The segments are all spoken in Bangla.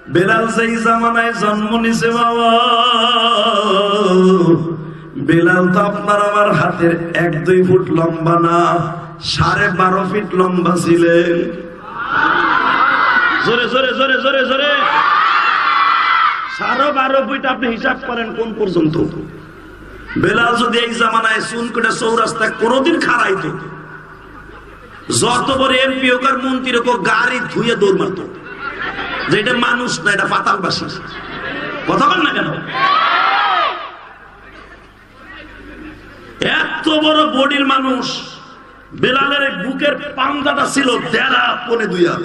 বেলাল যেই জামানায় জন্ম নিছে বাবা, বেলাল তো আপনার আমার হাতের 1-2 ফুট লম্বা না, 12.5 ফিট লম্বা ছিলেন। জোরে জোরে জোরে জোরে জোরে 12.5 ফিট। আপনি হিসাব করেন কোন পর্যন্ত। বেলাল যদি এই জামানায় চুন কেটে চৌরাস্তা কোনদিন খাড়াইতো, যত বড় এমপি হোক আর মন্ত্রী হোক গাড়ি ধুয়ে দৌড় মারত, যে এটা মানুষ না, এটা পাতালবাসী। কথা বল না কেন? এত বড় বডির মানুষ। বেলালের বুকের পাঞ্জাটা ছিল 1.5 পনে 2 হাত,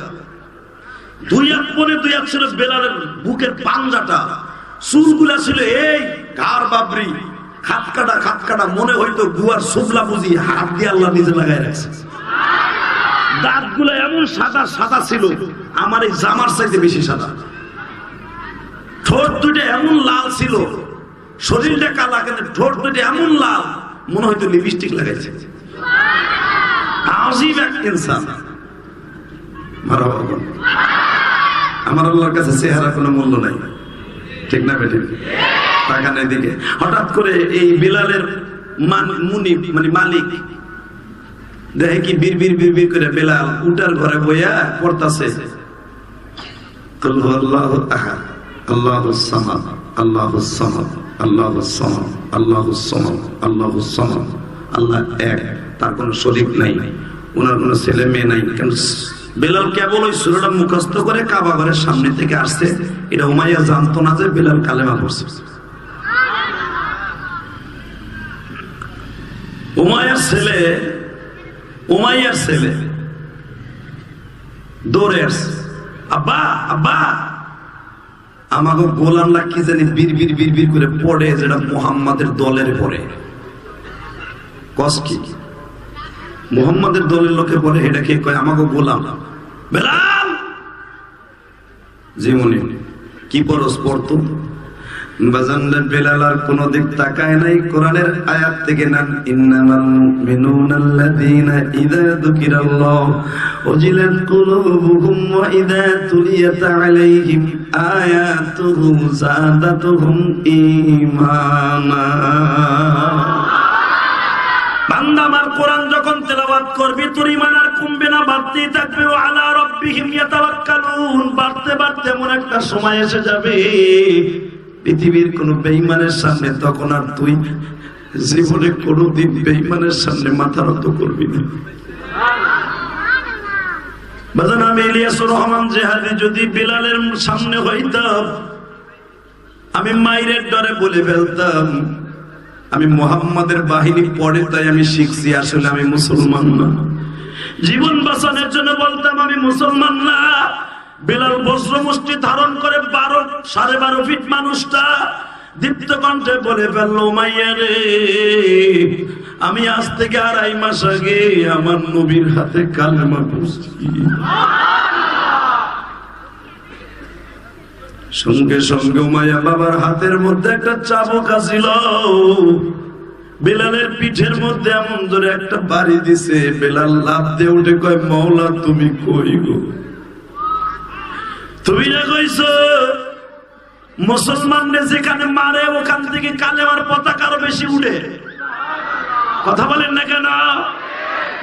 2 হাত পনে 2 হাত ছিল বেলালের বুকের পাঞ্জাটা। চুলগুলা ছিল এই ঘাড় বাবরি, খাত কাটা, মনে হইতো গুয়ার সুবলা বুঝি হাত দিয়ে আল্লাহ নিজে লাগাই রাখছে। দাঁতগুলো এমন সাদা সাদা ছিল, আমার এই জামার চাইতে বেশি সাদা। ঠোঁট দুটো এমন লাল ছিল, শরীরটা কালা, কিন্তু ঠোঁট দুটো এমন লাল মনে হয়তো লিপস্টিক লাগাইছে। আজীব এক ইনসান। আমার আল্লাহর কাছে চেহারা কোনো মূল্য নাই, ঠিক না বেঠিক? তাকান এদিকে। হঠাৎ করে এই বিলালের মুনিব মানে মালিক দেখে কি বিড় করে বেলাল উটার ঘরে বইয়া পড়তাছে, কুল হুয়াল্লাহু আহাদ আল্লাহুস সামাদ আল্লাহুস সামাদ আল্লাহুস সামাদ আল্লাহুস সামাদ আল্লাহুস সামাদ। আল্লাহ এক, তার কোনো শরীক নাই, ওনার কোনো ছেলে মেয়ে নাই। কেন বেলাল কেবল ওই সূরাটা মুখস্থ করে কাবা ঘরের সামনে থেকে আসছে, এটা উমাইয়া জানতো না যে বেলাল কালেমা পড়ছে। উমাইয়ার ছেলে দৌড়ে আসছে, আব্বা আব্বা, আমাকে গোলামরা কি জানি বিড় করে পড়ে, যেটা মুহাম্মাদের দলের পড়ে। কস কি মুহাম্মাদের দলের লোকে পড়ে, এটা কে কয়? আমাকে গোলাম। বেলাল জীবনে কি পরস পড়তো বাজানদের। বেলাল আর কোন দিক তাকায় নাই, কোরআনের আয়াত থেকে নান, ইন্নামাল মুমিনুনাল্লাযীনা ইযা যুকিরাল্লাহু ওয়াজিলাত কুলুবুহুম ওয়া ইযা তুলিয়াত আলাইহিম আয়াতুহু যাদাতুহুম ঈমানা। বান্দা আমার কোরআন যখন তেলাওয়াত করবি তোর ঈমান আর কমবে না, বাড়তেই থাকবে। ওয়া আলা রাব্বিহিম ইয়াতাওয়াক্কালুন। বাড়তে বাড়তে এমন একটা সময় এসে যাবে পৃথিবীর কোন বেঈমানের সামনে তখন আর তুই জীবনে কোনদিন বেঈমানের সামনে মাথা নত করবি না। বাজান আমি ইলিয়াসুর রহমান জেহাদি যদি বিলালের সামনে হইতাম, আমি মাইরের ডরে বলে ফেলতাম আমি মুহাম্মাদের বাহিনী পড়ে তাই আমি শিখছি, আসলে আমি মুসলমান না। জীবন বাঁচানোর জন্য বলতাম আমি মুসলমান না। বেলাল বজ্র মুষ্টি ধারণ করে 12.5 ফিট মানুষটা দীপ্ত কণ্ঠে বলে ফেললো, উমাইয়া রে, আমি আজ থেকে 2.5 মাস আগে আমার নবীর হাতে কালেমা পড়ছি। সঙ্গে সঙ্গে উমাইয়া বাবার হাতের মধ্যে একটা চাবুক ছিল, বেলালের পিঠের মধ্যে এমন ধরে একটা বাড়ি দিছে। বেলাল লাফ দিয়ে উঠে কয়, মাওলা তুমি কই গো? তুমি না কইছ মুসলমানদের যেখানে মারে ওখান থেকে কালেমার পতাকা আরো বেশি উঠে। কথা বলেন না কেন?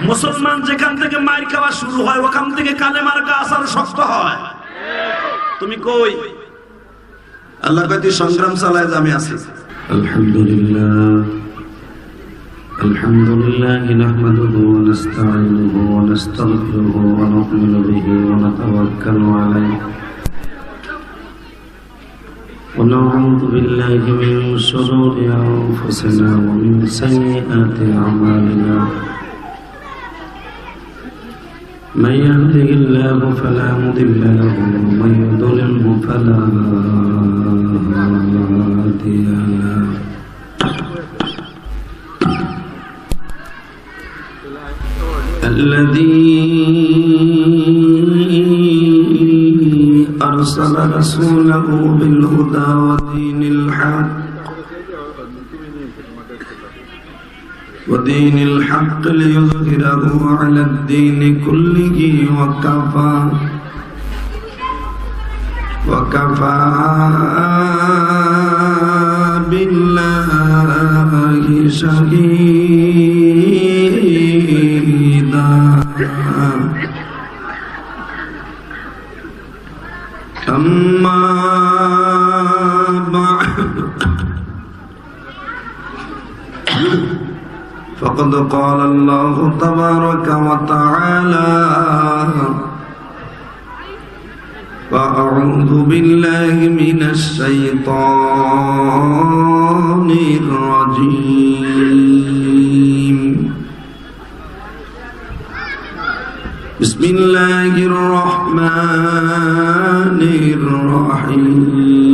মুসলমান যেখান থেকে মার খাওয়া শুরু হয় ওখান থেকে কালেমার গাছ আরো শক্ত হয়। তুমি কই? আল্লাহ কয় তুই সংগ্রাম চালায়, আমি আছি। আলহামদুলিল্লাহ আলহামদুলিল্লাহ নাহমাদুহু ওয়া নাস্তাঈনুহু ওয়া নাস্তাগফিরুহু ওয়া নু'মিনু বিহি ওয়া নাতাওয়াক্কালু আলাইহি ওয়া নাউযু বিল্লাহি মিন শুরুরি আনফুসিনা ওয়া মিন সাইয়্যাতি আ'মালিনা। من يهده الله فلا مضل له ومن يضلله فلا هادي له. الذي أرسل رسوله بالهدى ودين الحق ليظهره على الدين كله وكفى وكفى بالله شهيدا أما بعد فقد قال الله تبارك وتعالى فأعوذ بالله من الشيطان الرجيم بسم الله الرحمن الرحيم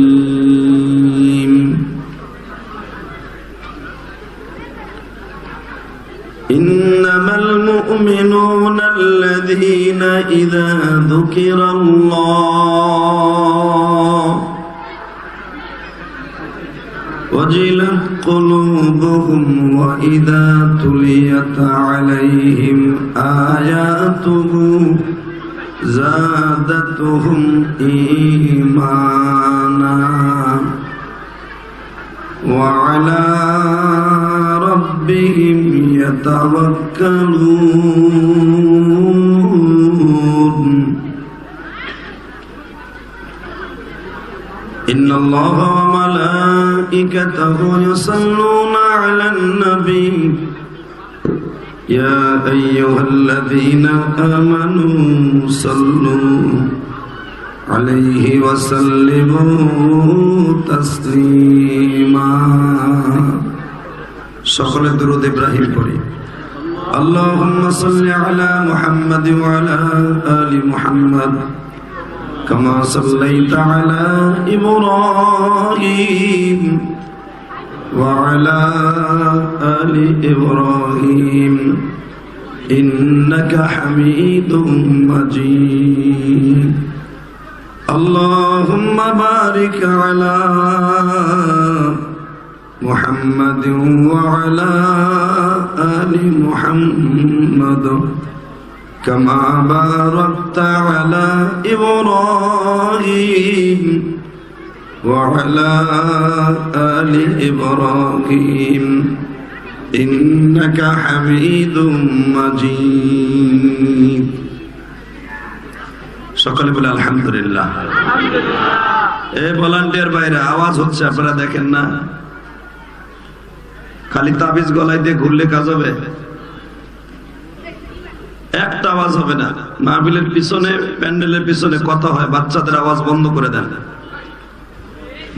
إنما المؤمنون الذين إذا ذكر الله وجلت قلوبهم وإذا تليت عليهم آياته زادتهم إيمانا وعلى ربهم يتوكلون إن الله وملائكته يصلون على النبي يا أيها الذين آمنوا صلوا عليه وسلموا تسليما সকলে দুরূদ ইব্রাহিম পড়ি اللهم صل على محمد وعلى آل محمد كما صليت على إبراهيم وعلى آل إبراهيم إنك حميد مجيد اللهم بارك على محمد وعلى آل محمد كما باركت على إبراهيم وعلى آل إبراهيم إنك حميد مجيد সকলে বলে আলহামদুলিল্লাহ। এই ভলান্টিয়ার বাইরে আওয়াজ হচ্ছে, আপনারা দেখেন না? খালি তাবিজ গলায় দিয়ে ঘুরলে কাজ হবে? একটা আওয়াজ হবে না। মাহফিলের পিছনে, প্যান্ডেলের পিছনে কথা হয়, বাচ্চাদের আওয়াজ বন্ধ করে দেন।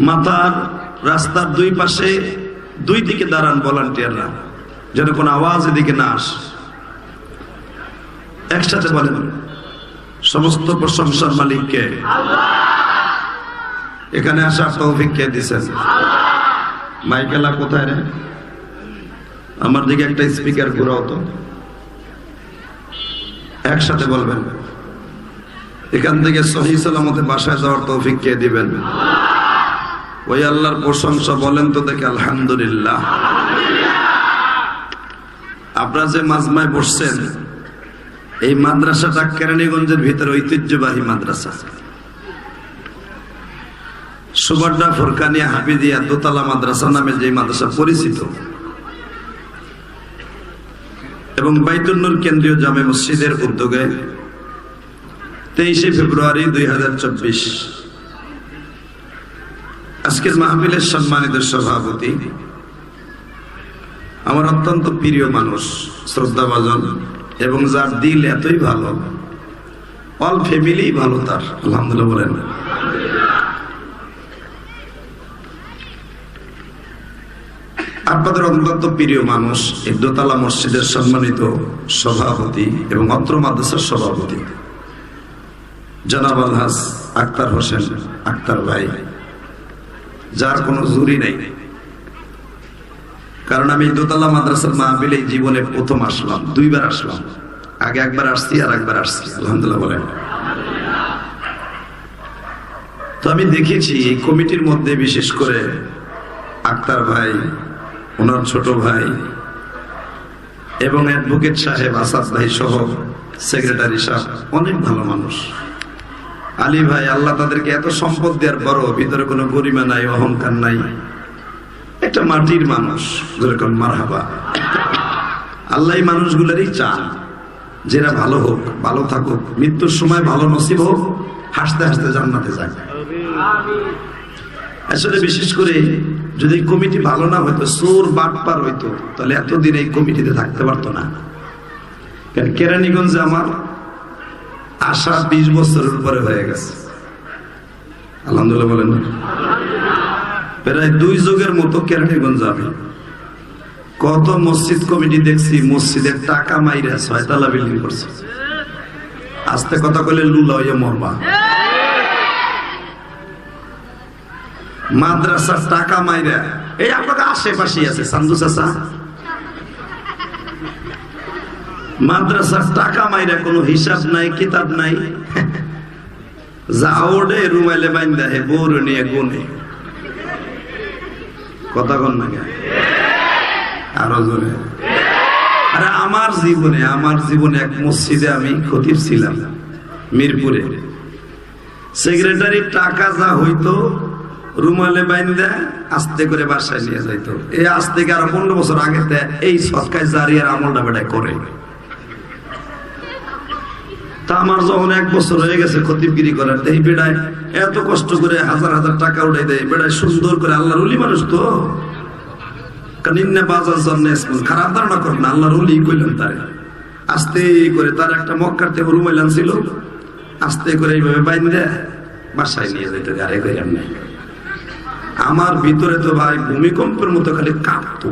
মাথার রাস্তার দুই পাশে দুই দিকে দাঁড়ান ভলান্টিয়াররা, যেন কোনো আওয়াজ এদিকে না আসে। একসাথে বলেন, সমস্ত প্রশংসার মালিক কে? এখানে আসার তৌফিক কে দিয়েছেন? মাইকেলা কোথায় রে? আমার দিকে একটা স্পিকার ঘুরাও তো। একসাথে বলবেন, এখান থেকে সহি সালামতে বাসায় যাওয়ার তৌফিক কে দিবেন? ওই আল্লাহর প্রশংসা বলেন তো দেখে আলহামদুলিল্লাহ। আপনারা যে মাজমায় বসছেন, এই মাদ্রাসাটা কেরানীগঞ্জের ভিতরে ঐতিহ্যবাহী মাদ্রাসা। সুবাড্ডা ফোরকানিয়া হাফিজিয়া দোতলা মাদ্রাসা নামে যে মাদ্রাসা পরিচিত, এবং বাইতুল নূর কেন্দ্রীয় জামে মসজিদের উদ্যোগে 23শে ফেব্রুয়ারি 2024 আজকের মাহফিলের সম্মানিত সভাপতি, আমার অত্যন্ত প্রিয় মানুষ, শ্রদ্ধাভাজন, এবং যার দিল এতই ভালো, অল ফ্যামিলি ভালো তার, আলহামদুলিল্লাহ বলেন। আপনাদের অত্যন্ত প্রিয় মানুষ, এই দোতলা মসজিদের সম্মানিত সভাপতি এবং অত্র মাদ্রাসার সভাপতি জনাব আলহাজ আক্তার হোসেন আক্তার ভাই, যার কোনো জুরি নাই। কারণ আমি দোতলা মাদ্রাসার মাহফিলে জীবনে প্রথম আসলাম, দুইবার আসলাম। আগে একবার আসছি আর একবার আসছি, আলহামদুলিল্লাহ বলেন। তো আমি দেখেছি এই কমিটির মধ্যে বিশেষ করে আক্তার ভাই, ওনার ছোট ভাই এবং অ্যাডভোকেট সাহেব আসাদ ভাই সহ সেক্রেটারি সাহেব অনেক ভালো মানুষ। আলী ভাই, আল্লাহ তাদেরকে এত সম্পদ দেওয়ার পরও ভিতরে কোনো গরিমা নাই, অহংকার নাই, একটা মাটির মানুষ, যেরকম মারহাবা। আল্লাহ এই মানুষগুলোরই চান যারা ভালো হোক, ভালো থাকুক, মৃত্যুর সময় ভালো নসিব হোক, হাসতে হাসতে জান্নাতে যাক। আসলে বিশেষ করে যদি কমিটি ভালো না হইতো, চোর বাটপার হইতো, তাহলে এতদিন এই কমিটিতে থাকতে পারতো না। কেরানীগঞ্জে আমার আশা 20 বছরের উপরে হয়ে গেছে, আলহামদুলিল্লাহ বলেন না? প্রায় 2 যুগের মতো কেরানীগঞ্জ আমি কত মসজিদ কমিটি দেখছি, মসজিদের টাকা মাইরা 6 তলা বিল্ডিং করছে। আস্তে কথা কইলে লুলা হইয়া মরবা। মাদ্রাসার টাকা মাইরা, এই আপনাকে আশেপাশে আছে সান্দু চাচা, মাদ্রাসার টাকা মাইরা কোনো হিসাব নাই, কিতাব নাই, যা ওডে রুমাইলে বাইন্দা হে বউর নিয়ে গুনে। কথা কন না আরো জোরে। আরে আমার জীবনে এক মসজিদে আমি খতিব ছিলাম মিরপুরে। সেক্রেটারি টাকা যা হইতো রুমালে বাইন্দা আস্তে করে বাসায় নিয়ে যাইতো। এই আজ থেকে আরো 15 বছর আগে এই সৎকায় জারিয়ার আমলটা বেটায় করে। তা আমার যখন 1 বছর হয়ে গেছে খতিবগিরি করার, এই বেড়ায় এত কষ্ট করে হাজার হাজার টাকা উঠাই দেয়, বেড়ায় সুন্দর করে, আল্লাহর ওলি মানুষ তো, খারাপ ধারণা করেন না, আল্লাহর ওলি কইলেন তারে। আস্তে করে তার একটা মক্কার থেকে রুমাইল আনছিল, আস্তে করে এইভাবে বাইন্দা বাসায় নিয়ে যেতে গাড়ি করে। আমার ভিতরে তো ভাই ভূমিকম্পের মতো খালি কাঁপতো,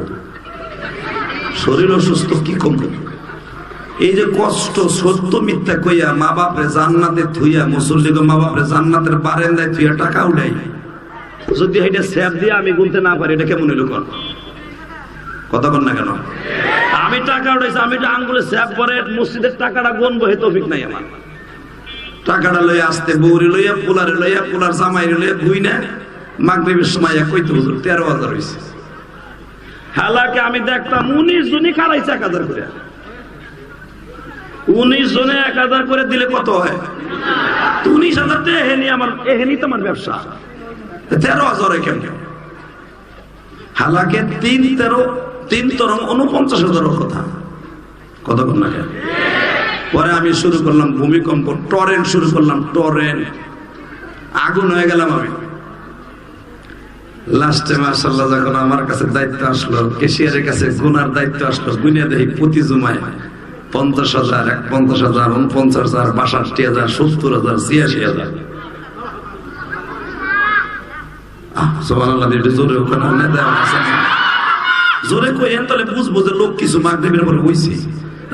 শরীর অসুস্থ, কি কমবে। এই যে কষ্ট, সত্য মিথ্যা কইয়া মা বাপরে জান্নাতে থুইয়া, মুসল্লি মা বাপরে জান্নাতের বারান্দায় থুইয়া টাকা উঠাই, যদি এটা স্যাপ দিয়ে আমি গুনতে না পারি, এটা কেমন হইল? কথা বল না কেন? আমি টাকা উঠাইছি, আমি এটা আঙ্গুলে স্যাপ করে মসজিদের টাকাটা গুনবো, হে তৌফিক নাই আমার। টাকাটা লইয়া আসতে বউরে লইয়া, পোলারে লইয়া, পোলার জামাইরে লইয়া ঘুই না, মাগরিবের সময় কইতে হুজুর 13,000 হয়েছে। হালাকে আমি দেখতাম 19 জনই খারাইছে 1000 করে। 19 জনে 1000 করে দিলে কত হয়? 19,000 তো এহেনি তো আমার ব্যবসা। 13,000 কেন? হালাকে 3 তরং 49,000 কথা। কত কর না কেন? পরে আমি শুরু করলাম ভূমিকম্প, টরেন্ট শুরু করলাম, টরেন্ট, আগুন হয়ে গেলাম আমি। লাস্টে মাশাআল্লাহ যখন আমার কাছে দায়িত্ব আসলো, কেশিয়ারের কাছে গুনার দায়িত্ব আসলো, গুনিয়া দেখি প্রতি জুমায় 50,000, 50,000, 49,000, 62,000, 70,000, 86,000। সুবহানাল্লাহ, এটা জোরে ওখানে না দেওয়া আছে, জোরে কইেন তাহলে বুঝবো যে লোক কিছু মাগরিবের পরে হইছে।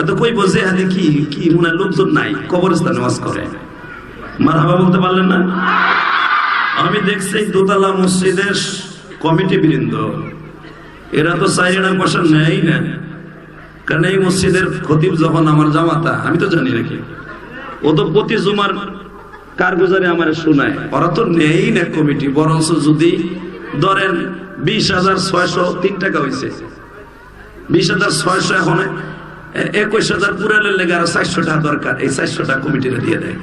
তো কইবো যে হাতে কি মনে লোকজন নাই, কবরস্থানে ওয়াজ করে। মারহাবা বলতে পারলেন না? আমি দেখছি দোতলা মসজিদের কমিটি বৃন্দ, এরা তো 4 আনা পয়সা নেই না, কারণ এই মসজিদের খতিব যখন আমার জামাতা, আমি তো জানি নাকি, ও তো প্রতি জুমার কারগুজারে আমার শোনায়, ওরা তো নেই না কমিটি। বরঞ্চ যদি ধরেন 20,603 টাকা হয়েছে, 20,600 এখন 21,000 পুরালের লেগে আরো 400 টাকা দরকার, এই 400 টাকা কমিটিরা দিয়ে দেয়।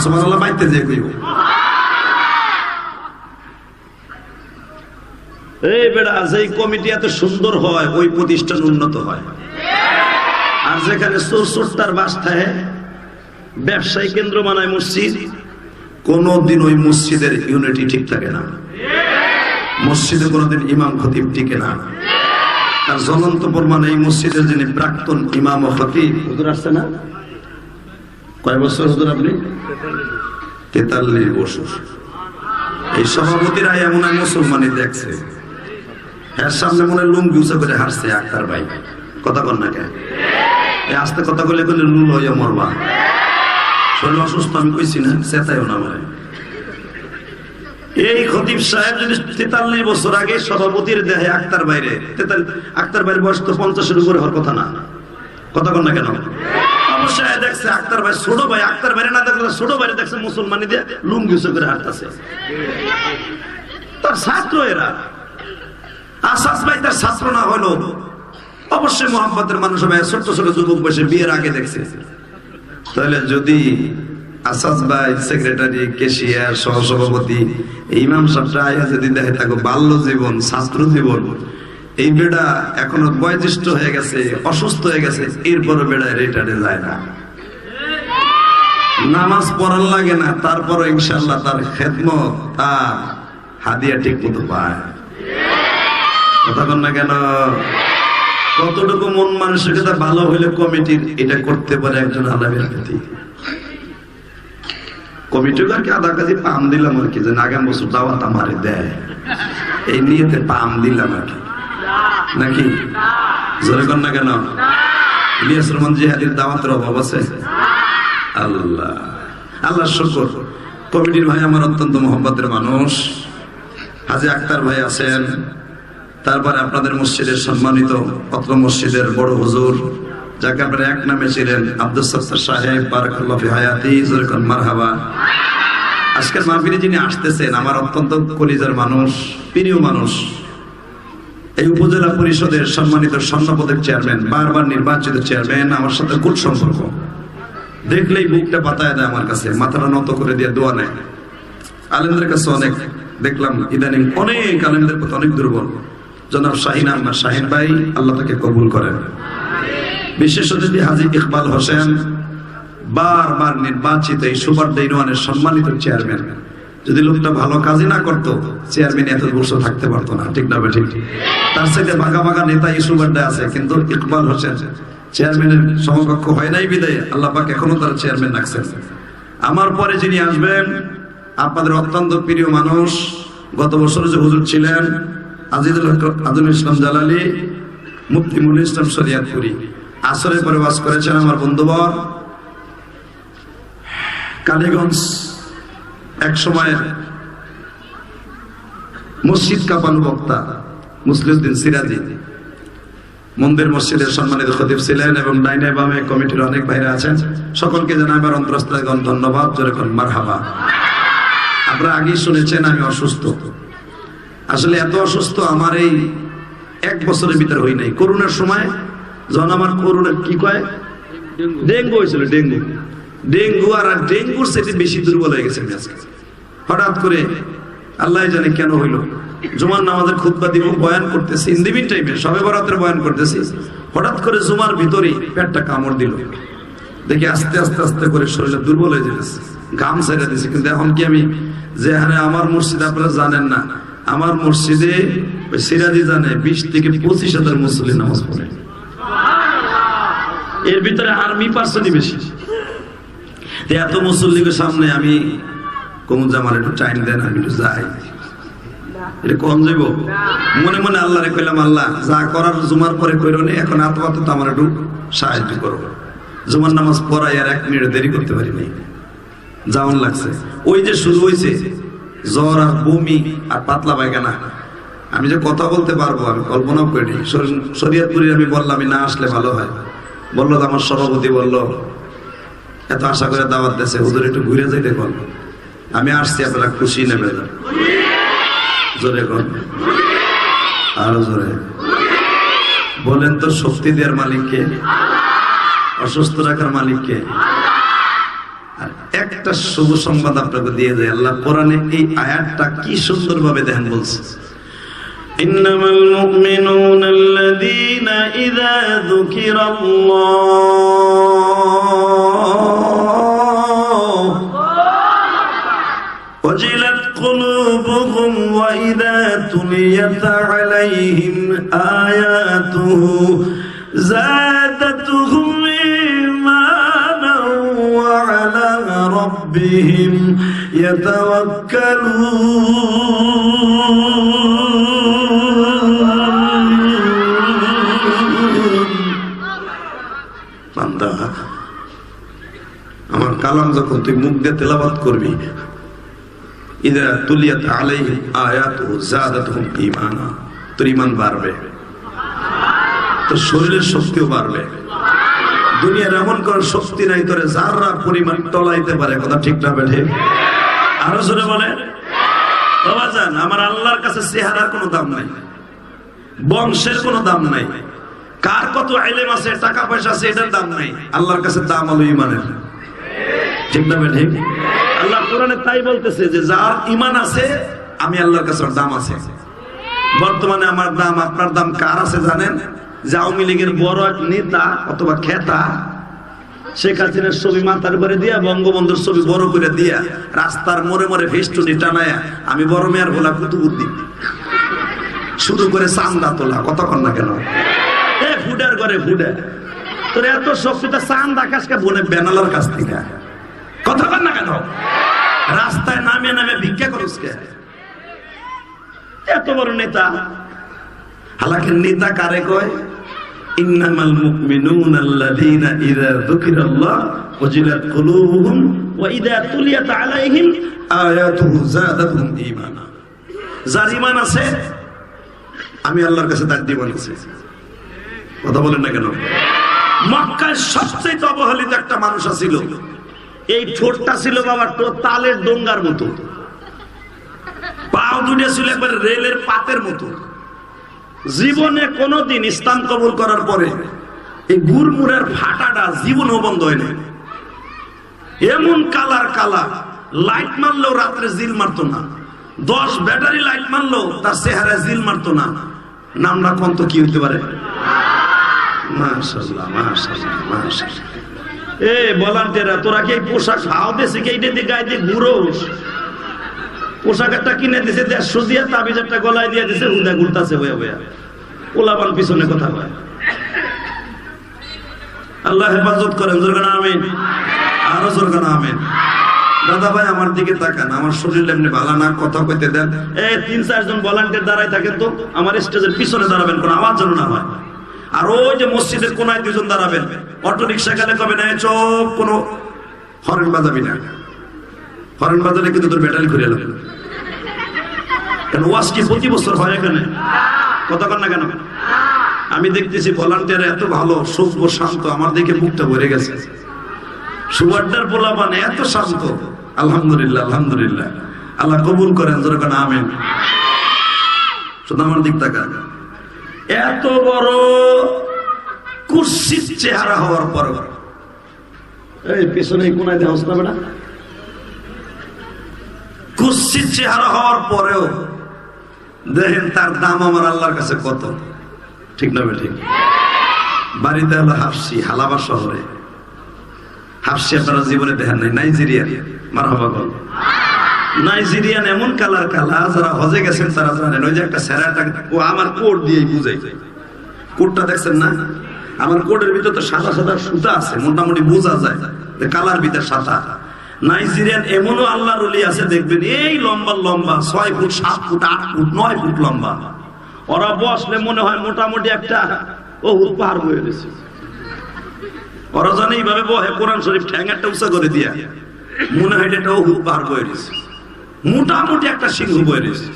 সুবহানাল্লাহ, বাইতে যে কইব এই বেড়া, যেই কমিটি এত সুন্দর হয় ওই প্রতিষ্ঠান উন্নত হয়। আর যেখানে চোরটার বাস থাকে, ব্যবসায়ী কেন্দ্র বানায় মসজিদ, কোনদিন ওই মসজিদের ইউনিটি ঠিক থাকে না, মসজিদে কোনদিন ইমাম খতিব টিকে না। তার জ্বলন্ত প্রমাণ এই মসজিদের যিনি প্রাক্তন ইমাম ও খতিব, হুজুর আসছে না? কয় বছর হুজুর আপনি? 43 বছর। এই সভাপতিরা এমন মুসলমানই দেখছে, এর সামনে মনে লুঙ্গি উঁচা করে হারছে আক্তার ভাই। কথা কন না কেন? আস্তে কথা বলে লুল হইয়া মরবা, শরীর অসুস্থ, আমি কইছি না, চেতাইও না মানে। এই খতিব সাহেব যদি 43 বছর আগে সভাপতির দেহে আক্তার বাইরে, আক্তার বাইরের বয়স তো 50-এর উপরে হওয়ার কথা না। কথা কন না কেন? অবশ্যই দেখছে আক্তার ভাই, ছোট ভাই, আক্তার বাইরে না দেখলে ছোট বাইরে দেখছে মুসলমানি দিয়ে লুঙ্গি উঁচু করে হাঁটতেছে, তার ছাত্র এরা। আসাস ভাই তার ছাত্র না হলো অবশ্যই মোহাম্মতের মানুষ হবে, ছোট্ট ছোট যুবক বসে বিয়ের আগে দেখছে। তাহলে যদি আসাদ ভাই সেক্রেটারি, ক্যাশিয়ার, সহসভাপতি, ইমাম সাহেবরা আয়া যদি দেখে থাকো বাল্য জীবন, ছাত্র জীবন, এই বেড়া এখনো বয়োজ্যেষ্ঠ হয়ে গেছে, অসুস্থ হয়ে গেছে, এরপরও বেড়ায় রিটার্নে যায় না, নামাজ পড়ার লাগে না, তারপরও ইনশাআল্লাহ তার খেদমত, তার হাদিয়া ঠিক মতো পায়। কথা বল না কেন? কতটুকু মন মানসিকতা ভালো হইলে কমিটির এটা করতে পারে একজন আলেমের প্রতি। কমিটিকে আর কি আধা কাজে পাম দিলাম আর কি, যে আগামী বছর দাওয়াত আমারে দেয়, এই নিয়েতে পাম দিলাম আর কি, নাকি? জোরে কর না কেন? ইলিয়াস রহমান জিহাদির দাওয়াতের অভাব আছে? আল্লাহ আল্লাহ শুকর, কমিটির ভাই আমার অত্যন্ত মহব্বতের মানুষ, হাজী আক্তার ভাই আছেন, তারপরে আপনাদের মসজিদের সম্মানিত অত্র মসজিদের বড় হুজুর, যাকে আপনারা এক নামে ছিলেন, আব্দুল সত্তার সাহেব, বারাকাল্লাহু ফি হায়াতি, জোরকান মারহাবা। আজকের মাহফিলে যিনি আসতেছেন আমার অত্যন্ত কলিজার মানুষ, প্রিয় মানুষ, এই উপজেলা পরিষদের সম্মানিত স্বর্ণপদক চেয়ারম্যান, বারবার নির্বাচিত চেয়ারম্যান, আমার সাথে গুড সম্পর্ক, দেখলেই বুকটা পাতায় দেয় আমার কাছে, মাথাটা নত করে দিয়ে দোয়া নেয়। আলেমদের কাছে অনেক দেখলাম ইদানিং অনেক আলেমদের প্রতি অনেক দুর্বল। জনাব শাহিন আহমদ শাহিন ভাই, আল্লাহ তাকে কবুল করেন। বিশেষ অতিথি হাজী ইকবাল হোসেন, বারবার নির্বাচিত এই সুবাড্ডা ইউনিয়নের সম্মানিত চেয়ারম্যান। যদি লোকটা ভালো কাজই না করতো, চেয়ারম্যান এত বছর থাকতে পারতো না, ঠিক না ঠিক? তার সাথে ভাগা ভাগা নেতা এই সুবাড্ডা আছে, কিন্তু ইকবাল হোসেন চেয়ারম্যানের সমকক্ষ হয় নাই বিদায় আল্লাহ পাক এখনো তার চেয়ারম্যান রাখছেন। আমার পরে যিনি আসবেন আপনাদের অত্যন্ত প্রিয় মানুষ, গত বছর যে হুজুর ছিলেন আজিজুল ইসলাম জালালি, মুফতি মুনির ইসলাম শরিয়াতপুরি, আসরের পরে ওয়াজ করেছেন আমার বন্ধুবর, কালীগঞ্জ এক সময়ের মসজিদ কাঁপানো বক্তা মুসলিউদ্দিন সিরাজি মন্দির মসজিদের সম্মানিত খতিব ছিলেন, এবং ডাইনে বামে কমিটির অনেক ভাইরা আছেন, সকলকে জানাই আমার অন্তরস্থগণ ধন্যবাদ, যেরকম মারহাবা। আপনারা আগেই শুনেছেন আমি অসুস্থ, আসলে এত অসুস্থ আমার এই এক বছরের ভিতরে হই নাই। করোনার সময় যখন আমার করোনা কি কয় ডেঙ্গু হয়েছিল, ডেঙ্গু আর ডেঙ্গুর সেটি বেশি দুর্বল হয়ে গেছে। হঠাৎ করে আল্লাহ জানে কেন হইল, জুমার নামাজের খুতবা দিব, বয়ান করতেছি, ইন্দিবিন টাইমে সবে বরাতের বয়ান করতেছি, হঠাৎ করে জুমার ভিতরেই পেটটা কামড় দিল, দেখি আস্তে আস্তে আস্তে করে শরীরে দুর্বল হয়ে যেতেছে, ঘাম ছেড়ে দিছে। কিন্তু এখন কি আমি যে আমার মসজিদে, আপনারা জানেন না, আমার মসজিদে সিরাজি জানে 20 থেকে 25,000 মুসল্লি নামাজ পড়ে, এর ভিতরে আর্মি পার্সনই বেশি। এত মুসল্লিকে সামনে আমি কমুজামার একটু টাইম দেন, আমি একটু যাই, এটা কম যাইব। মনে মনে আল্লাহ রে কইলাম, আল্লাহ যা করার জুমার পরে কইরো নি, এখন আপাতত আমার একটু সাহায্য করো। জুমার নামাজ পড়াই আর 1 মিনিট দেরি করতে পারি নাই, যেমন লাগছে। ওই যে শুরু হয়েছে জ্বর আর বমি আর পাতলা পায়খানা, আমি যে কথা বলতে পারবো আমি কল্পনাও করি। শরীয়তপুরে আমি বললাম আমি না আসলে ভালো হয়, বললো আমার সভাপতি বললো এত আশা করে দাওয়াত দিয়েছে, হুজুর একটু ঘুরে যাইতে বল। আমি আসছি, আপনারা খুশি নেবে, জোরে কর, আরো জোরে বলেন তো। শক্তি দেওয়ার মালিককে, অসুস্থ রাখার মালিককে। আর একটা শুভ সংবাদ আপনাকে দিয়ে যায়, আল্লাহ কোরআনে এই আয়াতটা কি সুন্দর ভাবে দেখেন বলছে, ইন্নামাল মুমিনুনা আল্লাযীনা ইযা যুকিরাল্লাহ ওয়াজিলাত কুলুবুহুম ওয়া ইযা তুলিয়াত আলাইহিম আয়াতুহু যাদাতুহুম ঈমানান ওয়া আলা রাব্বিহিম ইয়াতাওয়াক্কালুন। বান্দা, আমার কালাম যখন তুই মুখ দিয়ে তেলাওয়াত করবি, ইযা তুলিয়াত আলাইহিম আয়াতুহু যাদাতুহুম ঈমানা, তোর ঈমান বাড়বে, তোর শরীরের শক্তিও বাড়বে। দুনিয়ার এমন কোন শক্তি নাই তোরে যারা পরিমাণ টলাইতে পারে, কথা ঠিক না বেঠে? আরো জোরে বলে বাবা জান, আমার আল্লাহর কাছে চেহারার কোনো দাম নাই, বংশের কোনো দাম নাই, কার কত ইলম আছে, টাকা পয়সা আছে, এটার দাম নাই। আল্লাহর কাছে দাম হলো ঈমানের। ঠিক না ঠিক? আল্লাহ কোরআনে তাই বলতেছে যে যার ঈমান আছে আমি আল্লাহর কাছে দাম আছে। বর্তমানে আমার দাম আপনার দাম কার আছে জানেন? যে আওয়ামী লীগের বড় এক নেতা অথবা খেতা শেখ হাসিনার ছবি মাথার উপরে দিয়া, বঙ্গবন্ধুর ছবি বড় করে দিয়া, রাস্তার মোড়ে মোড়ে ফেস্টুনি টানায়া আমি বড় মেয়ার ভোলা কুতুবুদ্দি শুরু করে চান্দা তোলা। কতক্ষণ না কেন এ ফুডার করে ফুডা তোর এত শক্তিটা চান্দা কাছকে বনে বেনালার কাছ থেকে কতক্ষণ না কেন রাস্তায় নামে নামে ভিক্ষা করুস কে? এত বড় নেতা। হালাকি নেতা কারে কয়? ইন্নামাল মুমিনুনা আল্লাযীনা ইযা যুকিরাল্লাহ ওয়াজিলাত কুলুবুহুম ওয়া ইযা তুলিয়াত আলাইহিম আয়াতুহু যাদাতুহুম ঈমানা। যার ঈমান আছে আমি আল্লাহর কাছে তার জীবন আছে। কথা বলেন না কেন? মক্কায় সবচেয়ে অবহেলিত একটা মানুষ ছিল, এই ঠোঁটটা ছিল বাবা তালের ডোঙ্গার মতো, পাও দুটো ছিল একবার রেলের পাতের মতো। জীবনে কোনদিন ইসলাম কবুল করার পরে এই গুড়মুড়ের ফাটাটা জীবনও বন্ধ হয় না। এমন কালার কালা, লাইট মারলেও রাত্রে জিল মারতো না, 10 ব্যাটারি লাইট মারলেও তার চেহারায় জিল মারতো না। নামটা কোন তো কি হইতে পারে? মাশাআল্লাহ মাশাআল্লাহ মাশাআল্লাহ। এ ভলান্টিয়াররা তোরা কি এই পোশাক ভাও দেশে কি এইটা দিয়ে গায়ে দিয়ে ঘুরোস? পোশাক একটা কিনে দিছে 150 দিয়ে, তাবিজ একটা গলায় দিয়ে দিছে, হুদা ঘুরতাছে বয়া বয়া, ওলাবান পিছনে কথা কয়। আল্লাহ হেফাজত করেন, জোরে আমিন, আরো জোরে আমিন। দাদা ভাই আমার দিকে তাকান, আমার শরীর এমনি ভালো না, কথা কইতে দেন। এই 3-4 জন ভলান্টিয়ার দাঁড়ায় থাকেন তো, আমার স্টেজের পিছনে দাঁড়াবেন, কোন আওয়াজ যেন না হয়। আর ওই যে মসজিদের কোনায় 2 জন দাঁড়াবেন। অটো রিক্সা গেলে কবে না চোখ কোনো হরেন বাজাবি না, হরেন বাজারে কিন্তু তোর ব্যাটারি ঘুরে এলাম। কেন ওয়াজ কি প্রতি বছর হয় এখানে? কথা কন না কেন? আমি দেখতেছি ভলান্টিয়ার এত ভালো, সভ্য, শান্ত, আমার দেখে মুখটা ভরে গেছে। সুবাড্ডার পোলাপান এত শান্ত, আলহামদুলিল্লাহ আলহামদুলিল্লাহ। আল্লাহ কবুল করেন, জোরে কোন আমিন। শুধু আমার দিক তাকা। এত বড় কুৎসিত চেহারা হওয়ার পর এই পিছনে কোনায় দেওয়া না বেটা, কুৎসিত চেহারা হওয়ার পরেও দেখেন তার দাম আমার আল্লাহর কাছে কত। ঠিক না ঠিক? বাড়িতে হলো হাফসি, হালাবা শহরে। হাফসি আপনারা জীবনে দেখেন নাই? নাইজেরিয়ান, মারহাবা বল। নাইজেরিয়ান এমন কালার কালা, যারা হজে গেছেন তারা জানেন। ওই যে একটা স্যারাটা ও আমার কোট দিয়ে বুঝাই, কোটটা দেখছেন না? আমার কোটের ভিতর তো সাদা সাদা সুতা আছে, মোটামুটি বোঝা যায় যে কালার ভিতর সাদা। নাইজেরিয়ান এমনও আল্লাহর ওলি আছে দেখবেন, এই লম্বা লম্বা 6 ফুট 7 ফুট 8 ফুট 9 ফুট লম্বা। ওরা বসলে মনে হয় মোটামুটি একটা ওহুদ পাহাড় বয়ে গেছে। ওরা জানে এইভাবে বহে, কোরআন শরীফ ঠ্যাঙ্গারটা উঁচা করে দিয়া মনে হয় এটা ওহুদ পাহাড় বয়ে গেছে, মোটামুটি একটা সিংহ বয়ে গেছে।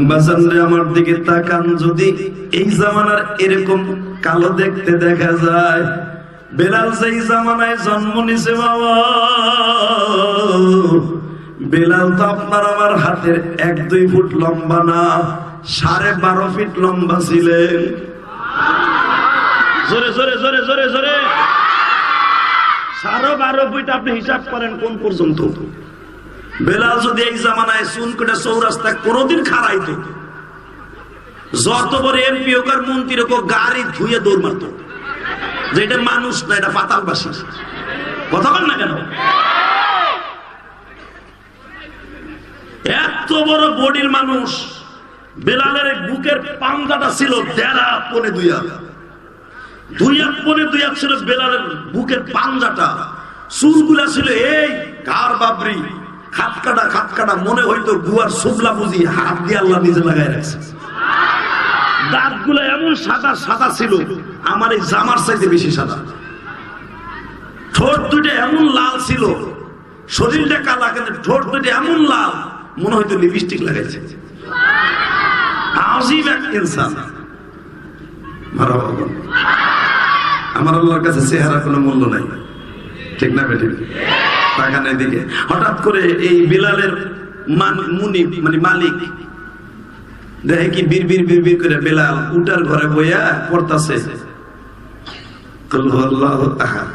বাজানরে আমার দিকে তাকান, যদি এই জামানার এরকম কালো দেখতে দেখা যায়, বেলাল সেই জামানায় জন্ম নিছে বাবা। বেলাল তো আপনার আমার হাতের 1-2 ফুট লম্বা না, 12.5 ফিট লম্বা ছিলেন। জোরে জোরে জোরে জোরে জোরে 12.5 ফিট। আপনি হিসাব করেন কোন পর্যন্ত। বেলাল যদি এই জামানায় চুনকুটা চৌরাস্তা কোনদিন খারাইতো, যত বড় এমপি হোক আর মন্ত্রী হোক গাড়ি ধুয়ে দৌড় মারতো, যে এটা মানুষ না, এটা পাতালবাসী। কথা বল না কেন? এত বড় বডির মানুষ। বেলালের বুকের পাঞ্জাটা ছিল 1.5-2.5 ছিল বেলালের বুকের পাঞ্জাটা। চুলগুলা ছিল এই ঘাড় বাবরি, খাতকাটা খাতকাটা, মনে হইতো গুয়ার সুবলা বুঝি হাত দিয়ে আল্লাহ নিজে লাগাই রাখছে। দাঁতগুলো এমন সাদা সাদা ছিল, আমার এই জামার চাইতে বেশি সাদা। ঠোঁট দুটো এমন লাল ছিল, শরীরটা কালা কিন্তু ঠোঁট দুটো এমন লাল মনে হয়তো লিপস্টিক লাগাইছে। আজীব এক ইনসান। আমার আল্লাহর কাছে চেহারা কোনো মূল্য নাই। ঠিক না বেঠিক? তাকান এদিকে। হঠাৎ করে এই বিলালের মুনি মানে মালিক দেখে কি বিড় বিড় বিড় বিড় করে বেলাল উটার ঘরে বইয়া পড়তাছে। কুল হুয়াল্লাহু আহাদ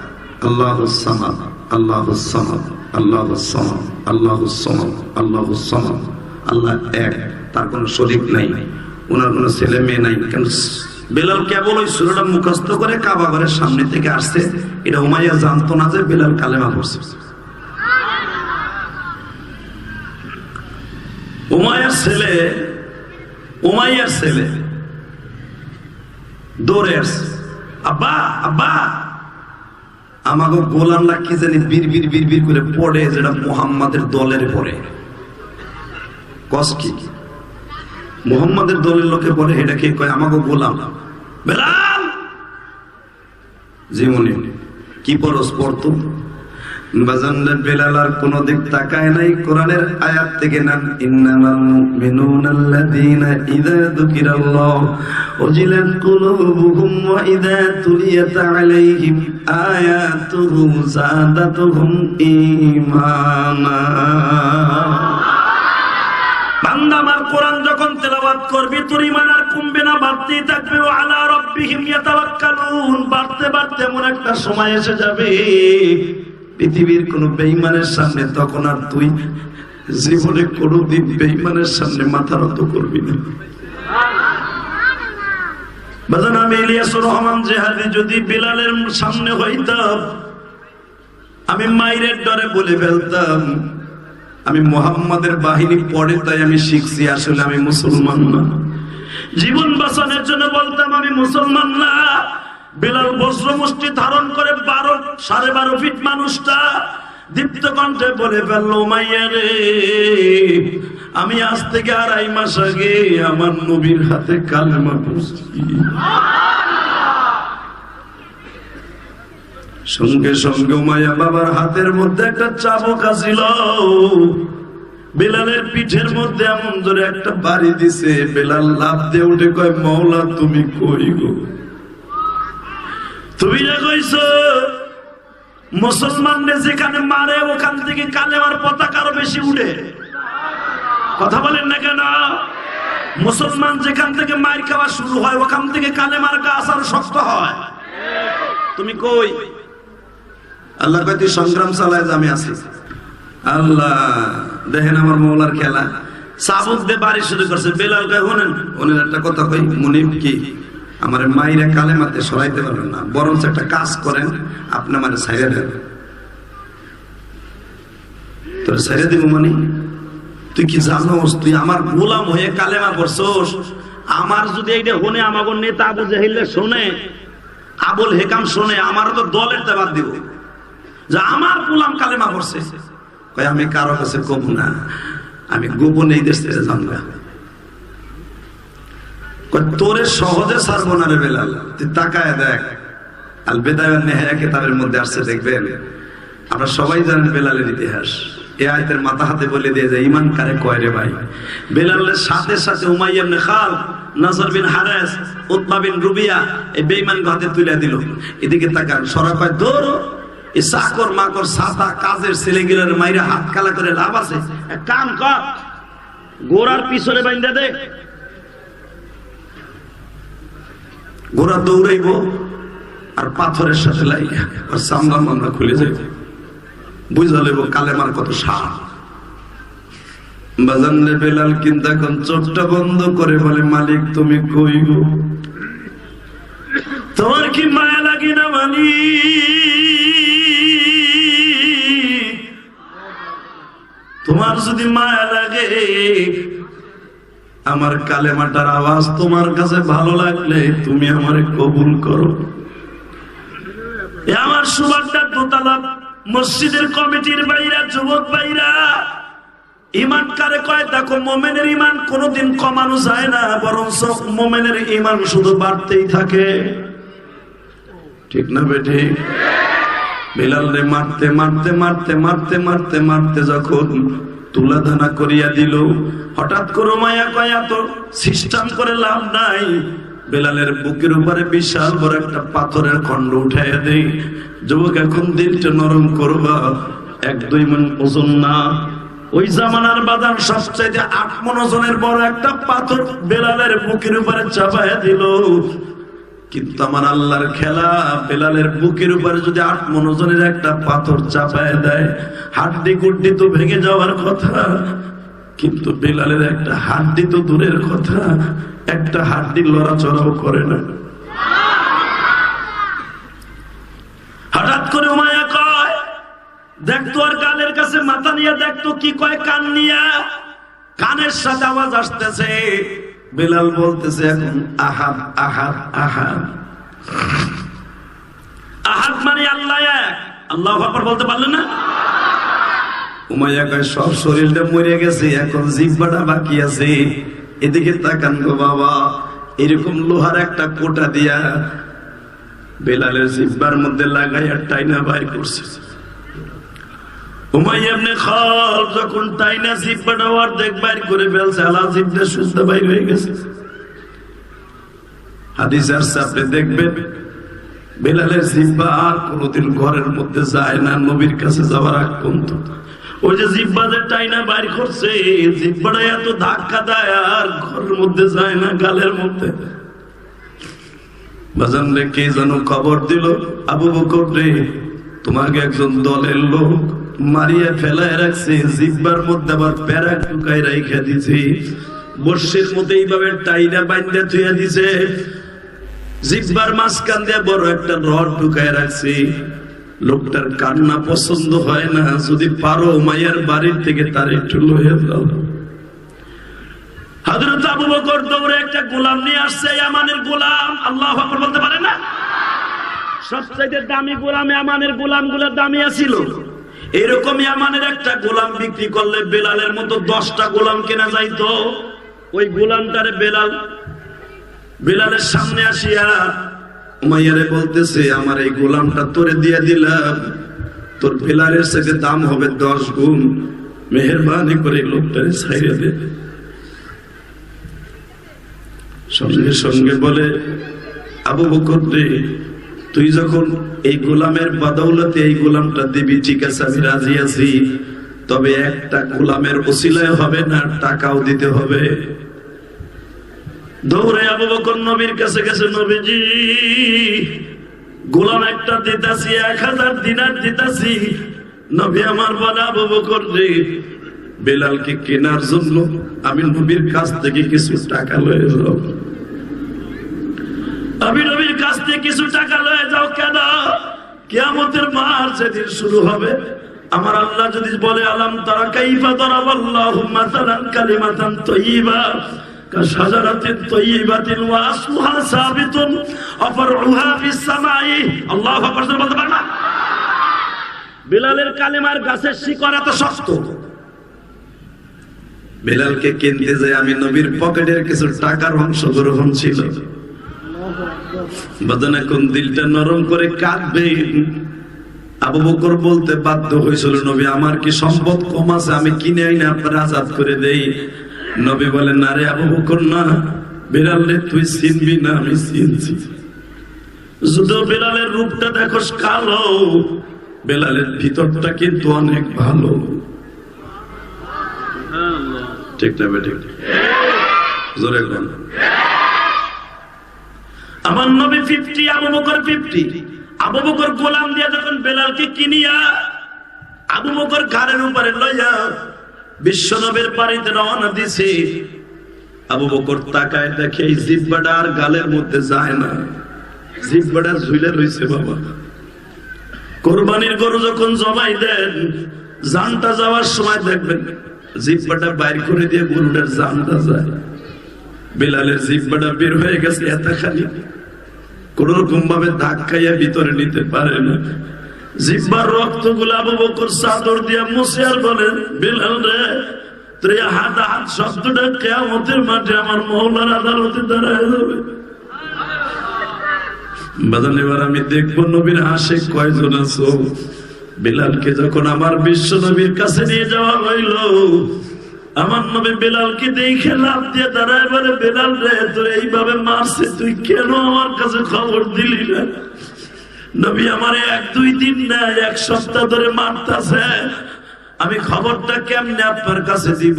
আল্লাহুস সামাদ আল্লাহুস সামাদ আল্লাহুস সামাদ আল্লাহুস সামাদ আল্লাহুস সামাদ। আল্লাহ এক, তার কোনো শরীক নাই, ওনার কোনো ছেলে মেয়ে নাই। কেন বেলাল কেবল ওই সূরাটা মুখস্থ করে কাবা ঘরের সামনে থেকে আসছে, এটা উমাইয়া জানতো না যে বেলাল কালেমা পড়ছে। উমাইয়ার ছেলে দৌড়ে আসছে, আব্বা আব্বা। আমাকে গোলামরা কি জানি বীর বীর বীর বীর করে পড়ে, যেটা মুহাম্মাদের দলের পড়ে। কস কি মুহাম্মাদের দলের লোকে পড়ে, এটা কে কয়? আমাকে গোলাম। বেলাল জীবনে কি পরস পড়তো বাজানলে। বেলাল আর কোন দিক তাকায় নাই, কোরআনের আয়াত থেকে নাম ইন্নামাল মুমিনুনা আল্লাযীনা ইযা যুকিরাল্লাহ ওয়াজিলাত কুলুবুহুম ওয়া ইযা তুলিয়াত আলাইহিম আয়াতুহু যাদাতুহুম ঈমানা। বান্দা আমার কোরআন যখন তেলাওয়াত করবি তোর ঈমান আর কমবে না, বাড়তেই থাকবে। ওয়া আলা রাব্বিহিম ইয়াতাওয়াক্কালুন, বাড়তে বাড়তে এমন একটা সময় এসে যাবে পৃথিবীর কোন বেঈমানের সামনে তখন আর তুই জীবনে কোনদিন বেঈমানের সামনে মাথা নত করবি না। বাজান আমি ইলিয়াসুর রহমান জেহাদি যদি বিলালের সামনে হইতাম, আমি মাইরের ডরে বলে ফেলতাম আমি মুহাম্মাদের বাহিনী পড়ে তাই আমি শিখছি, আসলে আমি মুসলমান না। জীবন বাঁচানোর জন্য বলতাম আমি মুসলমান না। বেলাল বজ্র মুষ্টি ধারণ করে 12.5 ফিট মানুষটা দীপ্ত কণ্ঠে বলে ফেললো, উমাইয়া রে, আমি আজ থেকে 2.5 মাস আগে আমার নবীর হাতে কালেমা পড়ছি। সঙ্গে সঙ্গে উমাইয়া বাবার হাতের মধ্যে একটা চাবুক আছিল, বেলালের পিঠের মধ্যে এমন ধরে একটা বাড়ি দিছে। বেলাল লাফ দিয়ে উঠে কয়, মাওলা তুমি কই গো? তুমি যে কইছো মুসলমানদের যেখানে মারে ওখান থেকে কালেমার পতাকা আরো বেশি উঠে। কথা বলেন না কেন? মুসলমান যেখান থেকে মার খাওয়া শুরু হয় ওখান থেকে কালেমার গাছ আরো শক্ত হয়। তুমি কই? আল্লাহ কয় তুই সংগ্রাম চালায়, আমি আছি। আল্লাহ দেখেন আমার মৌলার খেলা, চাবুক দিয়ে বাড়ি শুরু করছে। বেলাল কয়, শুনেন উনি একটা কথা কই, মুনিব কি আমার মাইরা কালেমাতে সরাইতে পারবেন না, বরঞ্চ একটা কাজ করেন, আপনি আমার ছাইড়ে দেন। তোর ছাইড়ে দিব মানে? তুই কি জানোস তুই আমার গোলাম হয়ে কালেমা পড়ছস? আমার যদি এইটা শুনে আমাকে নেতা আবু জাহিল শোনে, আবুল হেকাম শোনে, আমার তো দলের দেবাদ দিব যে আমার গোলাম কালেমা পড়ছে। কয় আমি কারো কাছে কব না, আমি গোপনে এই দেশ থেকে জানবা। তোরে সহজে ছাড়বো না রে বেলাল, তুই তাকায় দেখ। আল বিদায়া ওয়ান নিহায়া কিতাবের মধ্যে আসছে, দেখবেন। আমরা সবাই জানেন বেলালের ইতিহাস। এই আয়াতের মাথা হাতে বলে দিয়ে যায় ঈমান কারে কয় রে ভাই। বেলালের সাথে সাথে উমাইয়া ইবনে খালদ, নাসর বিন হারেস, উতবা বিন রুবিয়া এই বেঈমান হাতে তুলে দিল। এদিকে তাকান, সরা কয় দৌড়, এই চাকর মাকর সাতা কাজের ছেলেগুলোর মাইরা হাত কালা করে লাভ আছে? এক কাম কর, গোড়ার পিছনে বাইন্ধা দে। গোড়া দৌড়াইব আর পাথরের সাথে লাগিয়া আর সামনা মামলা খুলে যাইব, বুঝা লইব কালেমার কত সার। বাজানলে বেলাল কিন্তু এখন চোখটা বন্ধ করে বলে, মালিক তুমি কই গো? তোমার কি মায়া লাগে না মালিক? তোমার যদি মায়া লাগে, আমার কালেমাটার আওয়াজ তোমার কাছে ভালো লাগলে তুমি আমারে কবুল করো। আমার সুবারটা দোতলা মসজিদের কমিটির বাইরা, যুবক বাইরা, ঈমান কারে কয় দেখো, মুমিনের ঈমান কোনোদিন কমানো যায় না, বরং মুমিনের ঈমান শুধু বাড়তেই থাকে। ঠিক না বেঠি? বেলালে মারতে মারতে মারতে মারতে মারতে মারতে যখন তুলাধানা করিয়া দিল, হঠাৎ করে মায়া কয়া তো সিস্টেম করে লাভ নাই। বেলালের বুকের উপরে বিশাল বড় একটা পাথরের খন্ড উঠাইয়া দেই। যুবক এখন দিলটা নরম করবা, 1-2 মণ ওজন না। ওই জামানার বাজার সবচাইতে 8 মণ ওজনের বড় একটা পাথর বেলালের বুকের উপরে চাপাইয়া দিল। কিন্তু আমার আল্লাহর খেলা, বেলালের বুকের উপরে যদি 8 মণ ওজনের একটা পাথর চাপায় দেয়, হাড্ডি গুড্ডি তো ভেঙে যাওয়ার কথা, কিন্তু বেলালের একটা হাড্ডি তো দূরের কথা, একটা হাড্ডি লড়াচড়াও করে না। হঠাৎ করে উমাইয়া কয়, দেখতো আর কানের কাছে মাথা নিয়ে দেখতো কি কয়, কান নিয়ে কানের সাথে আওয়াজ আসতেছে। বেলাল বলতেছে এখন আহাদ আহাদ আহাদ। আহাদ মানে আল্লাহ এক। আল্লাহু আকবার বলতে পারলেন না? উমাইয়া কয় সব শরীরটা মরে গেছে, এখন জিহ্বাটা বাকি আছে। এদিকে তাকান গো বাবা, এরকম লোহার একটা কোটা দিয়া বেলালের জিহ্বার মধ্যে লাগাইয়া টাইনা বাইর করছে। উমাইয়া ইবনে খালদ যখন টাইনা জিহ্বাটা অর্ধেক বাইর করে ফেলছে, আলা জিহ্বা শুদ্ধ বাইর হয়ে গেছে। হাদিসের সাথে দেখবেন বেলালের জিহ্বা আর কোনোদিন ঘরের মধ্যে যায় না নবীর কাছে যাওয়ার আগ পর্যন্ত। ওই যে জিহ্বা যে টাইনা বাইর করছে, জিহ্বাটা এত ধাক্কা দেয় আর ঘরের মধ্যে যায় না, গালের মধ্যে। বাজান রে, কে যেন খবর দিল, আবু বকর রে, তোমাকে একজন দলের লোক মারিয়া ফেলায় রাখছে, জিহ্বার মধ্যে আবার প্যারা টুকাই রাইখা দিছে, বর্ষের মধ্যে এইভাবে টাইনা বাইন্ধা থুইয়া দিছে, জিহ্বার মাঝখান দিয়ে বড় একটা রড ঢুকায় রাখছে। লোকটার কান্না পছন্দ হয় না, যদি পারো মায়ের বাড়ির থেকে তার একটু লইয়া দাও। হযরত আবু বকর দৌড়ে একটা গোলাম নিয়ে আসছে, ইয়ামানের গোলাম। আল্লাহু আকবার বলতে পারে না? সবচেয়ে দামি গোলাম, ইয়ামানের গোলামগুলো দামি ছিল। এরকম ইয়ামানের একটা গোলাম বিক্রি করলে বেলালের মতো 10টা গোলাম কেনা যাইতো। ওই গোলামটারে বেলালের সামনে আসিয়া উমাইয়ারে বলতেছে, আমার এই গোলামটা তোরে দিয়ে দিলাম, তোর বেলালের সাথে দাম হবে 10 গুণ, মেহেরবানি করে লোকটারে ছাইড়া দে। সঙ্গে সঙ্গে বলে, আবু বকর রে, তুই যখন এই গোলামের বদৌলতে এই গোলামটা দিবি, ঠিক আছে, আমি রাজি আছি, তবে একটা গোলামের ওসিলায় হবে না, টাকাও দিতে হবে। দৌড়ে আবু বকর নবীর কাছে গেছে, নবীজি গোলাম একটা দিতাছি, 1000 দিনার দিতাছি। নবী আমার বলে, আবু বকর রে, বেলালকে কেনার জন্য আমি নবীর কাছ থেকে কিছু টাকা লয়ে যাও। আমি নবীর কাছ থেকে কিছু টাকা লয়ে যাও কেন? কিয়ামতের মার যেদিন শুরু হবে, আমার আল্লাহ যদি বলে, আলাম তারা কাইফা দারাবাল্লাহু মাসালান কালিমাতান তাইয়্যিবা কাশাজারাতিন তাইয়্যিবাতিন ওয়া আসলুহা সাবিতুন ওয়া ফারউহা ফিস সামাই। আল্লাহু আকবার বলতে পারবা? বেলালের কালেমার গাছের শিকড় এত শক্ত। বেলালকে কিনতে যায় আমি নবীর পকেটের কিছু টাকার অংশগ্রহণ ছিল। বাজান এখন দিলটা নরম করে কাঁদবে। আবু বকর বলতে বাধ্য হয়েছিল, নবী আমার কি সম্পদ কম আছে, আমি কিনে আইনা আপনার আজাদ করে দেই। নবী বলেন, না রে আবু বকর, না, বেলাল রে তুই চিনবি না, আমি চিনছি। শুধু বেলালের রূপটা দেখোস কালো, বেলালের ভিতরটা কিন্তু অনেক ভালো। ঠিক না বেটি? জোরে বল। আমার নবী 50, আবু বকর 50। আবু বকর গোলাম দিয়া যখন বেলালকে কিনিয়া আবু বকর ঘাড়ের উপরে লইয়া বিশ্ব নবীর বাড়িতে রওনা দিছে, আবু বকর তাকায় দেখে এই জিহ্বাটা আর গালের মধ্যে যায় না, জিহ্বাটা ঝুলে রইছে। বাবা, কোরবানির গরু যখন জবাই দেন, জানটা যাওয়ার সময় দেখবেন জিহ্বাটা বাইর করে দিয়ে গরুটার জানটা যায়। বেলালের জিহ্বাটা বের হয়ে গেছে এত খালি, কোন রকম ভাবে ধাক্কাইয়া ভিতরে নিতে পারে না। জিহ্বার রক্ত গুলা আবু বকর চাদর দিয়া মুছে আর বলেন, বেলাল রে, তোর হাত হাত শব্দটা কিয়ামতের মাঠে আমার মওলার আদালতে দাঁড়ায় যাবে। বাজান, এবার আমি দেখবো নবীর আশিক কয়জন আছো। বেলালকে যখন আমার বিশ্ব নবীর কাছে নিয়ে যাওয়া হইল, আমার নবী বেলালকে দেখে লাফ দিয়ে দাঁড়ায় বলে, বেলাল রে, তোর এইভাবে মারছে, তুই কেন আমার কাছে খবর দিলি না? নবী আমার 1-2 দিন না 1 সপ্তাহ ধরে মারতাছে, আমি খবরটা কেমনে আপনার কাছে দিব?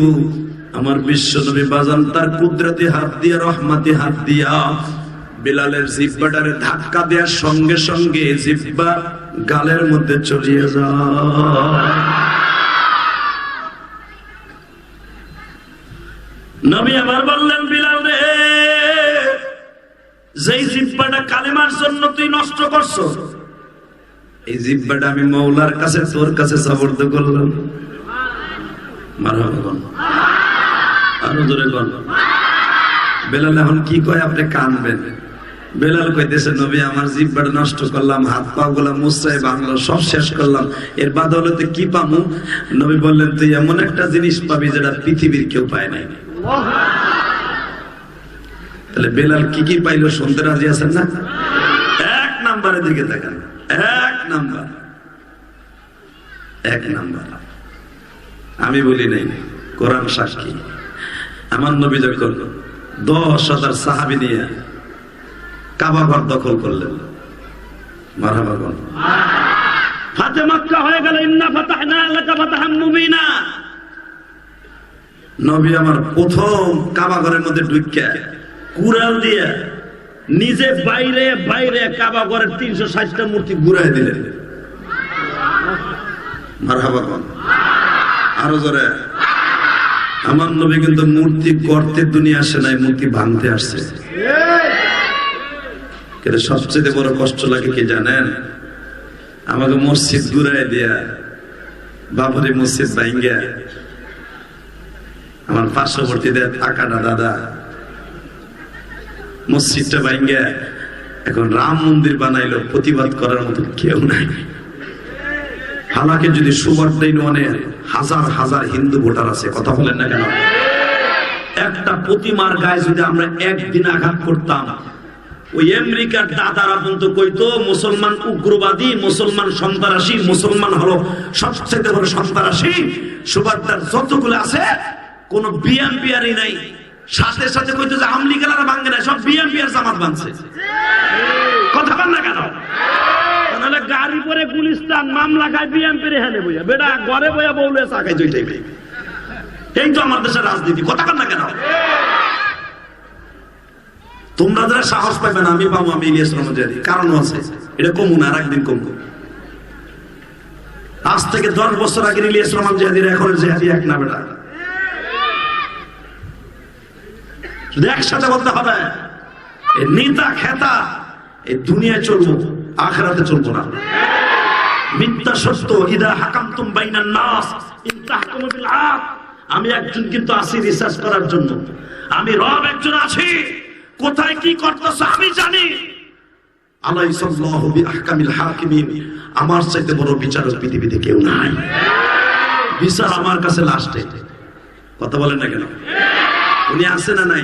আমার বিশ্ব নবী বাজান তার কুদরতি হাত দিয়া, রহমতি হাত দিয়া বিলালের জিহ্বাটারে ধাক্কা দেওয়ার সঙ্গে সঙ্গে জিহ্বা গালের মধ্যে চলিয়ে যায়। নবী আবার বললেন, বিলাল রে, যেই জিহ্বাটা কালেমার জন্য তুই নষ্ট করছো, এই জিহ্বাটা আমি মওলার কাছে তোর কাছে সাবর্দ করলাম। মারহাবা বল, আরো জোরে বল। বেলাল এখন কি কয়, আপনি কানবেন। বেলাল কইতেছে, নবী আমার জিহ্বাটা নষ্ট করলাম, হাত পা গুলা মুছরাই ভাঙলো, সব শেষ করলাম, এর বাদৌলতে কি পামু? নবী বললেন, তুই এমন একটা জিনিস পাবি যেটা পৃথিবীর কেউ পায় নাই। তাহলে বেলাল কি কি পাইলো শুনতে রাজি আছেন না? এক নাম্বারের দিকে দেখেন, এক নাম্বার, এক নাম্বার। আমি বলি নাই, কোরআন সাক্ষী। আমার নবী যখন 10,000 সাহাবী নিয়ে কাবা ঘর দখল করলেন, মারহাবা বল। ফাতে মক্কা হয়ে গেল, ইন্না ফাতাহনা লাকা ফাতাহাম মুবিনা। নবী আমার প্রথম কাবা ঘরের মধ্যে ঢুকিয়া কুড়াল দিয়া নিজে বাইরে বাইরে কাবা ঘরের 360টা মূর্তি ঘুরাই দিলেন। মারহাবা বল, আরো জোরে। আমার নবী কিন্তু মূর্তি গড়তে দুনিয়া আসে নাই, মূর্তি ভাঙতে আসছে। কিন্তু সবচেয়ে বড় কষ্ট লাগে কি জানেন? আমাকে মসজিদ ঘুরাই দিয়া বাবরি মসজিদ ভাঙ্গা আমার পার্শ্ববর্তী থাকাটা দাদা মসজিদটা ভাঙ্গা এখন রাম মন্দির বানাইলো, প্রতিবাদ করার মতো কেউ নাই। হালাকে যদি সুবার্তাই অনেক হাজার হাজার হিন্দু ভোটার আছে, কথা বলেন না কেন? একটা প্রতিমার গায়ে যদি আমরা একদিন আঘাত করতাম, ওই আমেরিকার দাদারা পর্যন্ত কইতো মুসলমান উগ্রবাদী, মুসলমান সন্ত্রাসী, মুসলমান হলো সবচেয়ে বড় সন্ত্রাসী। সুবার্তার যতগুলো আছে কোন বিএনপিআরই নাই, সাথে সাথে কইতো যে আওয়ামী লীগের ভাঙে না, সব বিএনপিআর জামাত ভাঙছে। কথা বলেন না কেন? তাহলে গাড়ি পরে গুলিস্তান মামলা খায় বিএনপির এখানে বইয়া, বেটা ঘরে বইয়া বউলে চাকাই জইতে। এই তো আমার দেশের রাজনীতি, কথা বলেন না কেন? তোমরা যারা সাহস পাইবে না, আমি পাবো, আমি ইলিয়াস রহমান জিহাদি। কারণ আছে, এটা কমু না, আর একদিন কমবো। আজ থেকে 10 বছর আগে ইলিয়াস রহমান জিহাদির এখন জিহাদি এক না বেটা, একসাথে বলতে হবে। নেতা খেতা এই দুনিয়ায় চলবো, আখিরাতে চলবো না। মিথ্যা সত্য, ইদা হাকামতুম বাইনান নাস ইনতাহকুমু বিল আদল। আমি একজন কিন্তু আছি রিসার্চ করার জন্য, আমি রব একজন আছি, কোথায় কি করতেছ আমি জানি। আলাইসাল্লাহু বিআহকামিল হাকিমিন। আমার চাইতে বড় বিচারক পৃথিবীতে কেউ নাই। বিচার আমার কাছে লাস্টে। কথা বলেন না কেন? উনি আছে না নাই?